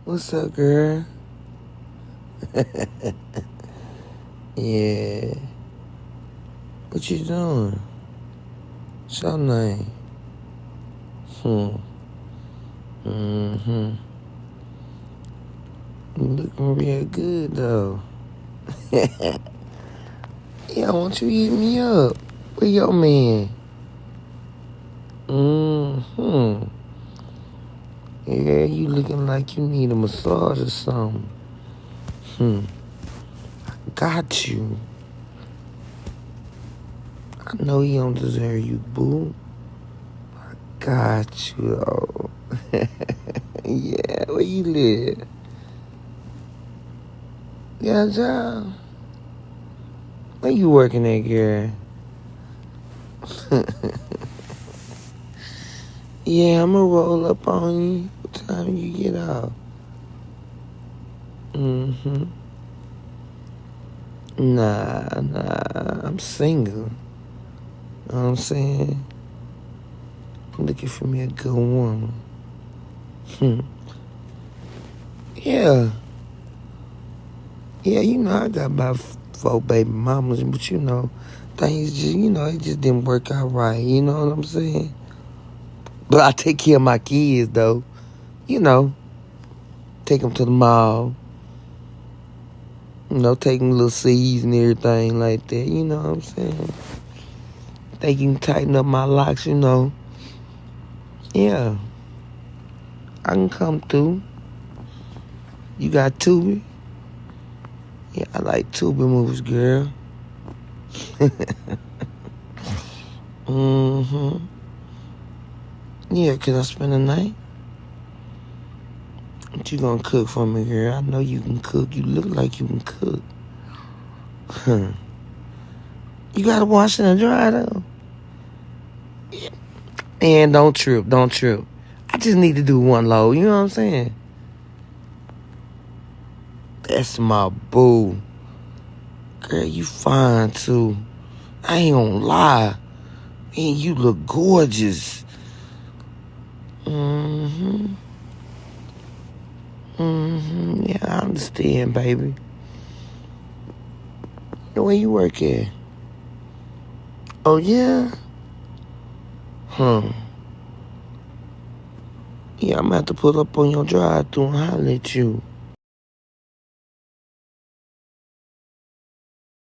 What's up, girl? Yeah. What you doing? What's your name? Mm-hmm. You looking real good, though. Yeah, won't you hit me up? Where your man? Mm-hmm. Yeah, you looking like you need a massage or something. Got you. I know he don't deserve you, boo. Got you, though. Yeah, where you live? Yeah, job. Where you working at, girl? Yeah, I'ma roll up on you. What time you get out? Mm-hmm. Nah, I'm single. You know what I'm saying? I'm looking for me a good woman. Yeah. Yeah, you know, I got about 4 baby mamas, but you know, things just, it just didn't work out right. You know what I'm saying? But I take care of my kids, though. You know, take them to the mall. Take them little seeds and everything like that. You know what I'm saying? They can tighten up my locks, Yeah. I can come through. You got Tubi? Yeah, I like Tubi movies, girl. Mm-hmm. Yeah, can I spend the night? What you gonna cook for me, girl? I know you can cook. You look like you can cook. You gotta wash and dry, though. Yeah. And don't trip. I just need to do one load, you know what I'm saying? That's my boo. Girl, you fine, too. I ain't gonna lie. Man, you look gorgeous. Mm-hmm. Yeah, I understand, baby. Where you work at? Oh, yeah? Yeah, I'm gonna have to pull up on your drive-thru and holler at you.